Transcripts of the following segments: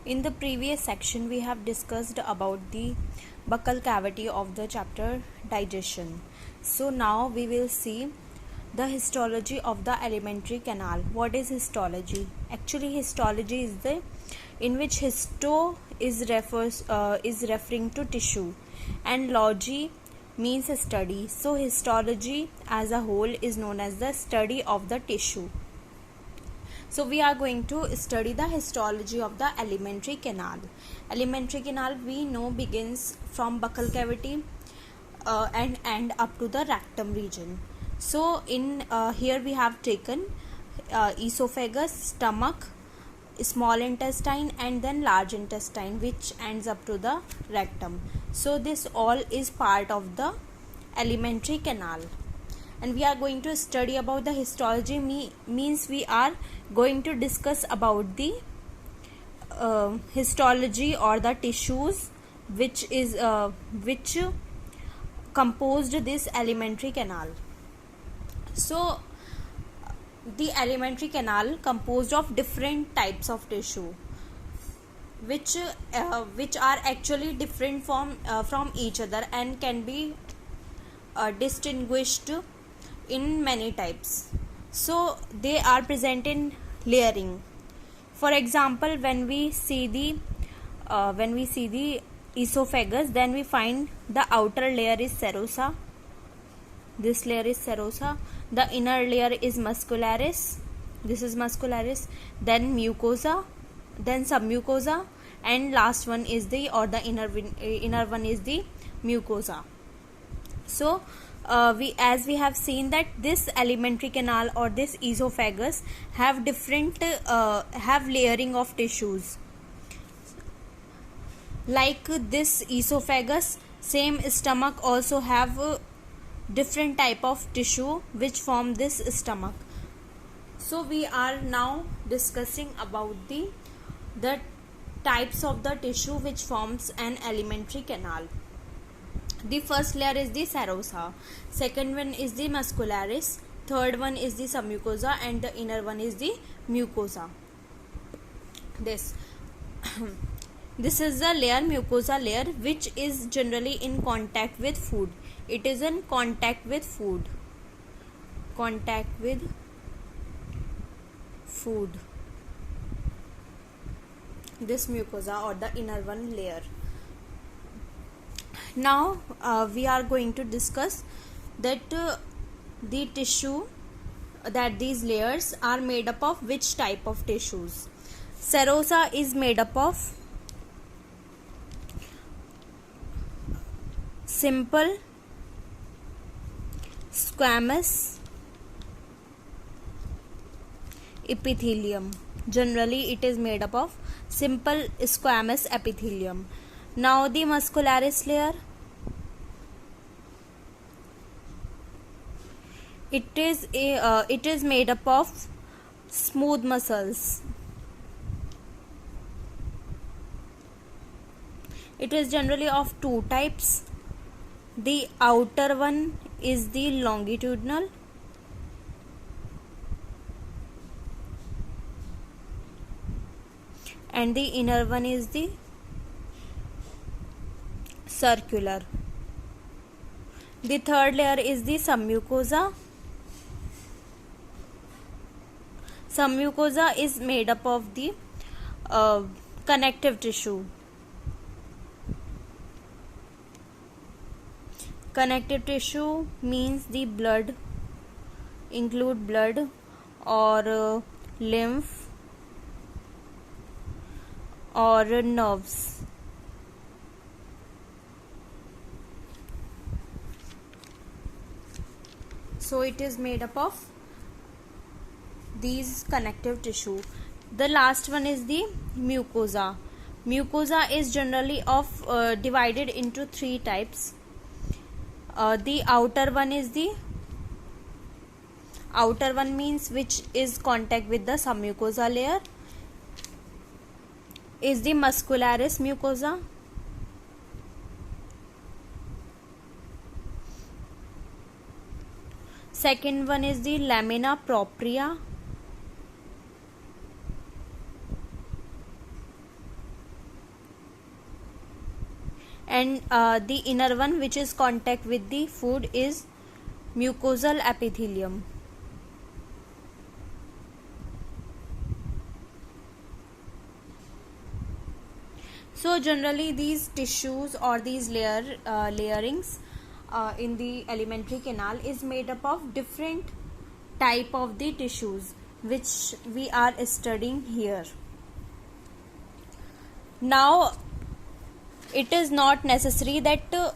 In the previous section, we have discussed about the buccal cavity of the chapter digestion. So now we will see the histology of the alimentary canal. What is histology? Actually, histology is the in which histo is referring to tissue, and logy means study. So histology as a whole is known as the study of the tissue. So we are going to study the histology of the alimentary canal. Alimentary canal we know begins from buccal cavity and end up to the rectum region. So in here we have taken esophagus, stomach, small intestine and then large intestine, which ends up to the rectum. So this all is part of the alimentary canal, and we are going to study about the histology. Means we are going to discuss about the histology or the tissues which composed this alimentary canal. So the alimentary canal composed of different types of tissue which are actually different from each other and can be distinguished in many types. So they are present in layering. For example, when we see the esophagus, then we find the outer layer is serosa. This layer is serosa. The inner layer is muscularis. This is muscularis. Then mucosa, then submucosa, and last one is the inner one is the mucosa. So we have seen that this alimentary canal or this esophagus have different have layering of tissues. Like this esophagus, same stomach also have different type of tissue which form this stomach. So we are now discussing about the types of the tissue which forms an alimentary canal. The first layer is the serosa, second one is the muscularis, third one is the submucosa, and the inner one is the mucosa. This is the layer, mucosa layer, which is generally in contact with food. It is in contact with food. This mucosa or the inner one layer. Now we are going to discuss that the tissue, that these layers are made up of which type of tissues. Serosa is made up of simple squamous epithelium. Generally it is made up of simple squamous epithelium. Now the muscularis layer, it is made up of smooth muscles. It is generally of two types. The outer one is the longitudinal and the inner one is the circular. The third layer is the submucosa. Submucosa is made up of the connective tissue. Connective tissue means the blood, include blood or lymph or nerves. So it is made up of these connective tissue. The last one is the mucosa. Mucosa is generally divided into three types. The outer one means which is contact with the submucosa layer is the muscularis mucosa. Second one is the lamina propria. and the inner one, which is contact with the food, is mucosal epithelium. So generally these tissues or these layerings in the alimentary canal is made up of different type of the tissues which we are studying here. Now it is not necessary that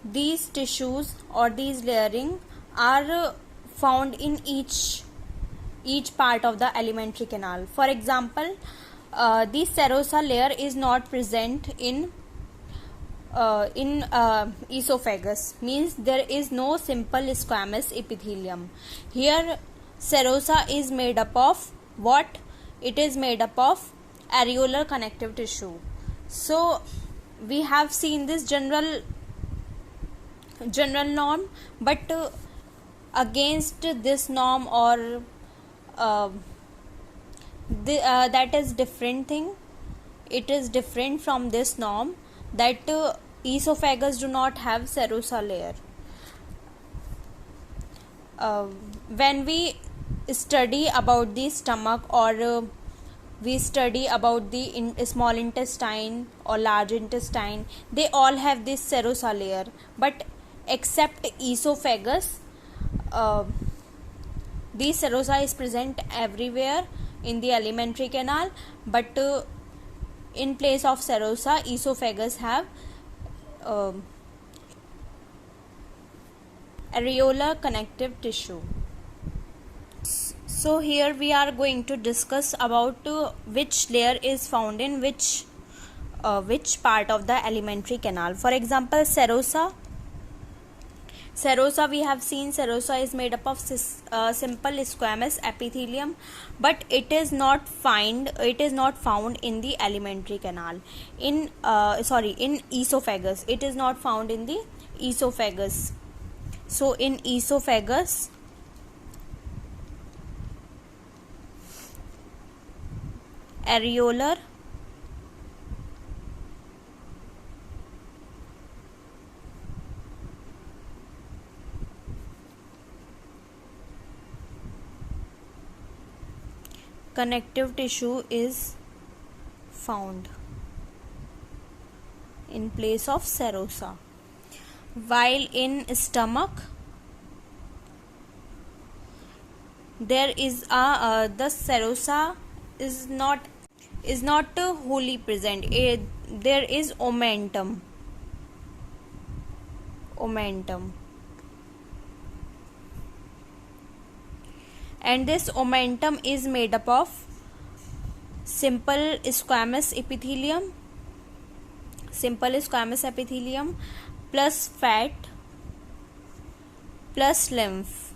these tissues or these layering are found in each part of the alimentary canal. For example, the serosa layer is not present in esophagus, means there is no simple squamous epithelium. Here serosa is made up of what? It is made up of areolar connective tissue. So we have seen this general norm, but against this norm or that is different thing. It is different from this norm that esophagus do not have serosa layer. When we study about the stomach or we study about the small intestine or large intestine, they all have this serosa layer, but except esophagus, the serosa is present everywhere in the alimentary canal, but in place of serosa, esophagus have areolar connective tissue. So here we are going to discuss about which layer is found in which part of the alimentary canal. For example, serosa, we have seen serosa is made up of simple squamous epithelium, but it is not found in the alimentary canal. In esophagus, it is not found in the esophagus. So in esophagus, areolar connective tissue is found in place of serosa, while in stomach there is the serosa is not wholly present. There is omentum, and this omentum is made up of simple squamous epithelium plus fat plus lymph.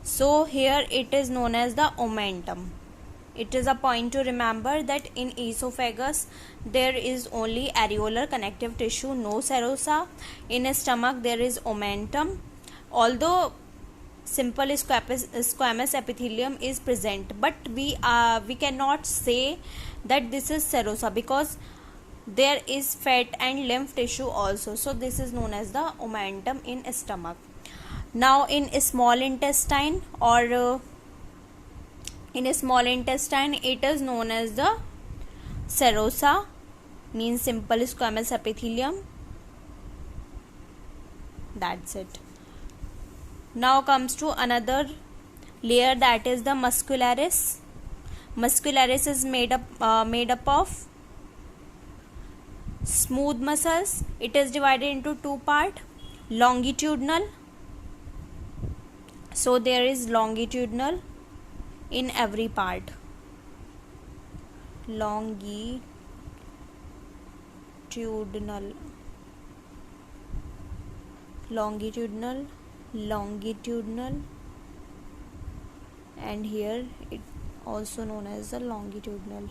So here it is known as the omentum. It is a point to remember that in esophagus there is only areolar connective tissue, no serosa. In stomach there is omentum, although simple squamous epithelium is present, but we cannot say that this is serosa because there is fat and lymph tissue also. So this is known as the omentum in stomach. Now in small intestine it is known as the serosa, means simple squamous epithelium. That's it. Now comes to another layer, that is the muscularis. Muscularis is made up of smooth muscles. It is divided into two parts, longitudinal. So there is longitudinal in every part, longitudinal, and here it also known as the longitudinal.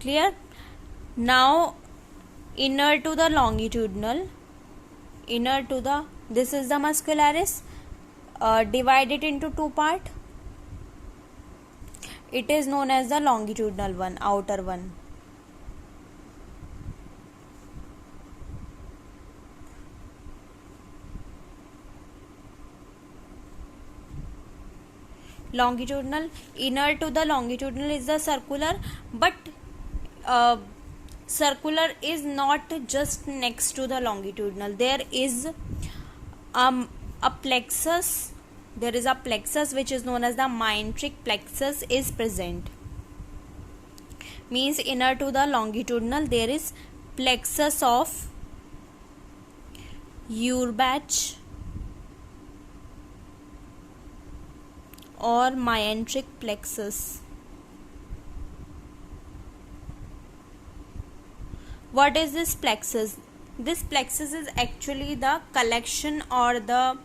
Clear? Now inner to the muscularis, divide it into two part. It is known as the longitudinal one, outer one. Longitudinal, inner to the longitudinal is the circular, but circular is not just next to the longitudinal. There is a plexus. There is a plexus which is known as the myenteric plexus is present. Means inner to the longitudinal there is plexus of Urbach or myenteric plexus. What is this plexus? This plexus is actually the collection or the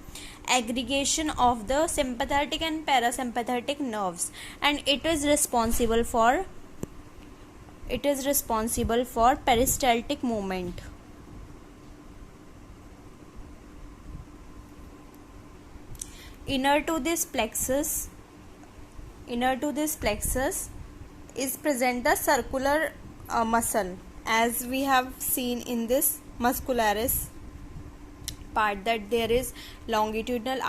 aggregation of the sympathetic and parasympathetic nerves, and it is responsible for peristaltic movement. Inner to this plexus is present the circular muscle, as we have seen in this muscularis part, that there is longitudinal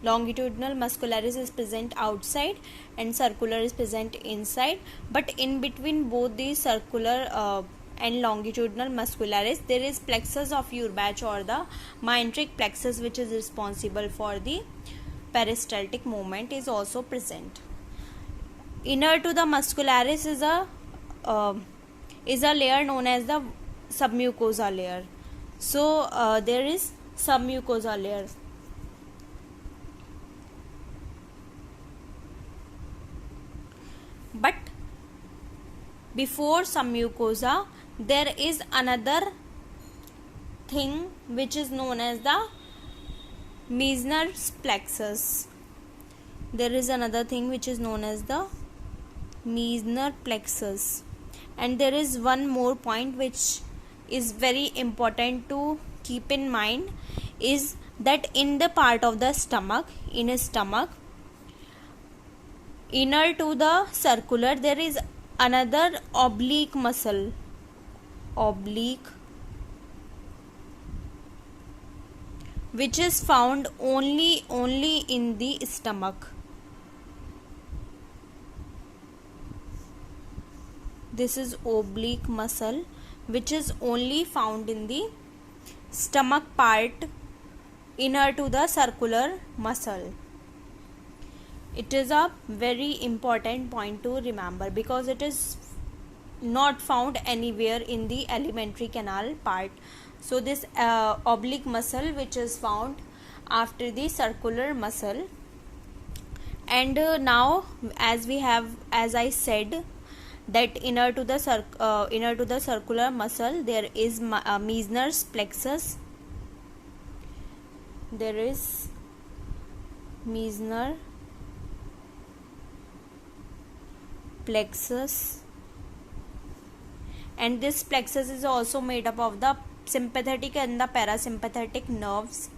muscularis is present outside and circular is present inside, but in between both the circular and longitudinal muscularis there is plexus of Urbach or the myenteric plexus, which is responsible for the peristaltic movement, is also present. Inner to the muscularis is a layer known as the submucosa layer. So there is submucosa layer. But before submucosa there is another thing which is known as the Meissner's plexus. There is another thing which is known as the Meissner plexus, and there is one more point which is very important to keep in mind, is that in the part of the stomach, in a stomach, inner to the circular there is another oblique muscle, which is found only in the stomach. This is oblique muscle which is only found in the stomach part, inner to the circular muscle. It is a very important point to remember because it is not found anywhere in the alimentary canal part. So this oblique muscle which is found after the circular muscle. And now as I said that inner to the circular muscle there is Meissner's plexus. There is Meissner plexus, and this plexus is also made up of the sympathetic and the parasympathetic nerves.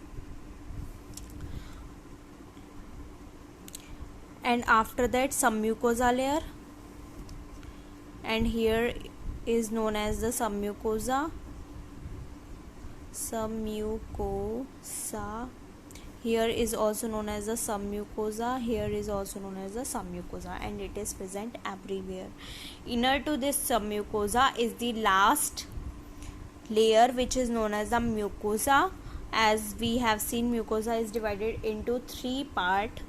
And after that submucosa layer, and here is known as the submucosa. Here is also known as the submucosa. Here is also known as the submucosa, and it is present everywhere. Inner to this submucosa is the last layer which is known as the mucosa. As we have seen, mucosa is divided into three parts.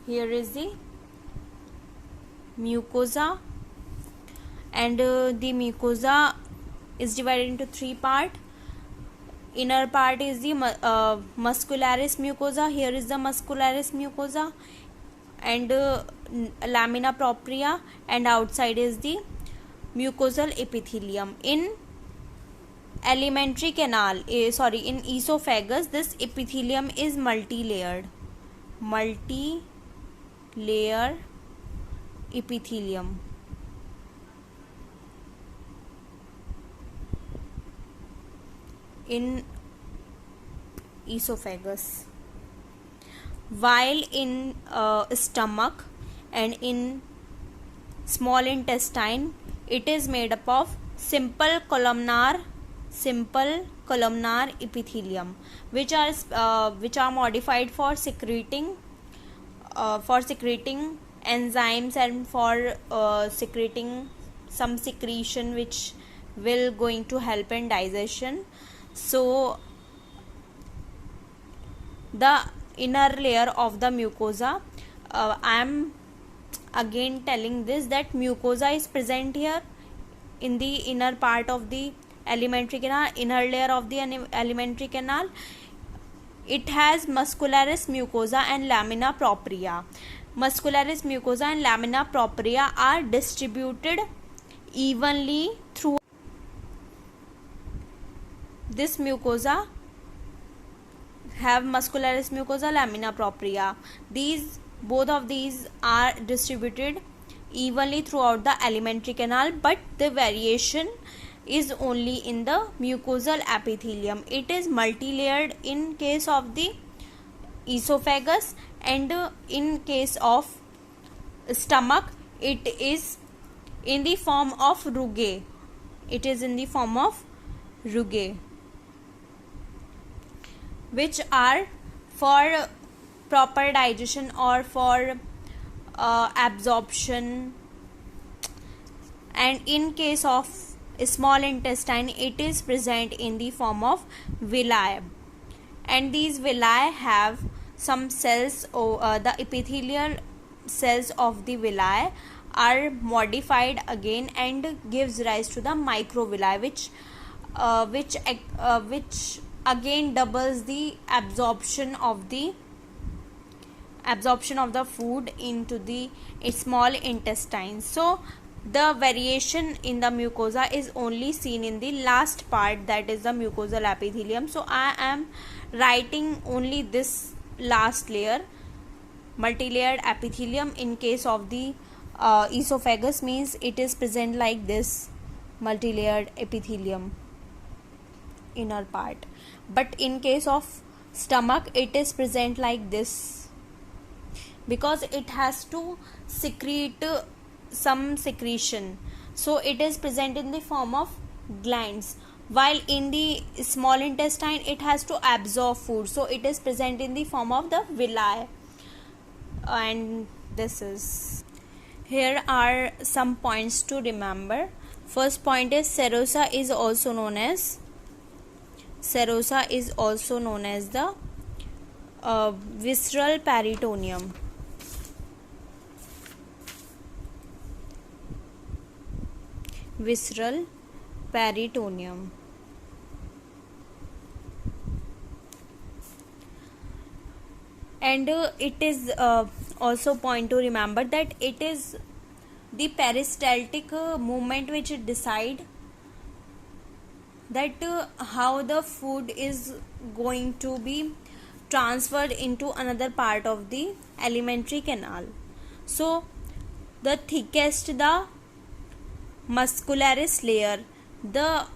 Here is the mucosa, and the mucosa is divided into three parts. Inner part is the muscularis mucosa. Here is the muscularis mucosa and lamina propria, and outside is the mucosal epithelium. In alimentary canal, in esophagus, this epithelium is multi-layer epithelium. in esophagus, while in stomach and in small intestine it is made up of simple columnar epithelium, which are modified for secreting enzymes and for secreting some secretion which will going to help in digestion. So the inner layer of the mucosa, I am again telling this, that mucosa is present here in the inner part of the alimentary canal, inner layer of the alimentary canal. It has muscularis mucosa and lamina propria. Muscularis mucosa and lamina propria are distributed evenly through this mucosa. Have muscularis mucosa, lamina propria. Both of these are distributed evenly throughout the alimentary canal, but the variation is only in the mucosal epithelium. It is multi-layered in case of the esophagus, and in case of stomach it is in the form of rugae. It is in the form of rugae, which are for proper digestion or for absorption. And in case of small intestine it is present in the form of villi, and these villi have some cells, the epithelial cells of the villi are modified again and gives rise to the microvilli, which again doubles the absorption of the food into the small intestine. So the variation in the mucosa is only seen in the last part, that is the mucosal epithelium. So I am writing only this last layer, multi-layered epithelium. In case of the esophagus means it is present like this, multi-layered epithelium inner part, but in case of stomach it is present like this, because it has to secrete some secretion, so it is present in the form of glands, while in the small intestine it has to absorb food, so it is present in the form of the villi. And this is, here are some points to remember. First point is serosa is also known as the visceral peritoneum. Visceral peritoneum. And it is also point to remember that it is the peristaltic movement which decide that how the food is going to be transferred into another part of the alimentary canal. So the thickest the muscularis layer, the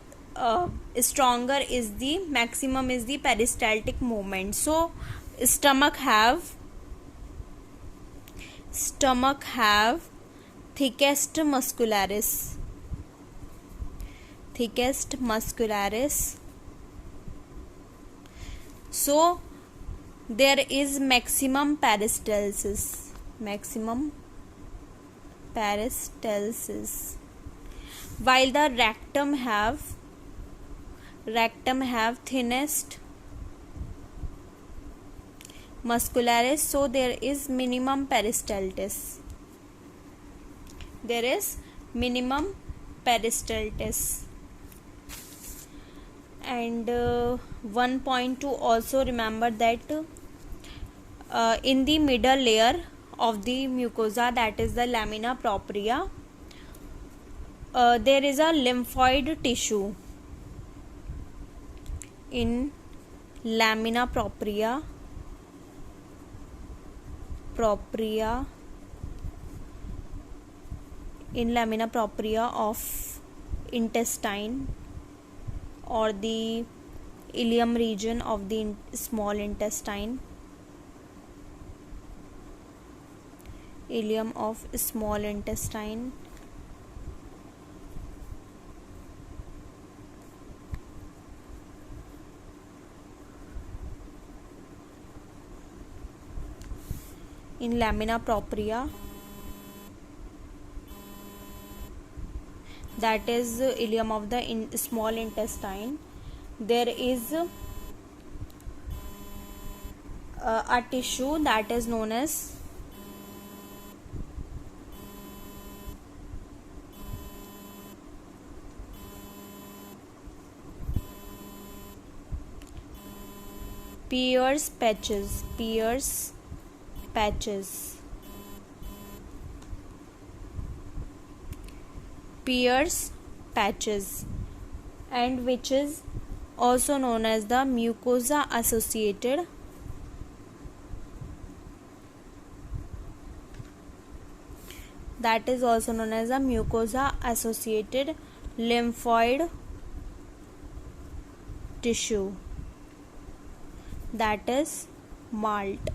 stronger is the maximum is the peristaltic movement. So stomach have thickest muscularis, so there is maximum peristalsis, while the rectum have thinnest muscularis, so there is minimum peristaltis. And one point to also remember that in the middle layer of the mucosa, that is the lamina propria, there is a lymphoid tissue in lamina propria of intestine or the ileum region of the small intestine. Ileum of small intestine. In lamina propria, that is ileum of the small intestine, there is a tissue that is known as Peyer's patches. Peyer's patches. Peyer's patches, and which is also known as the mucosa associated lymphoid tissue, that is MALT.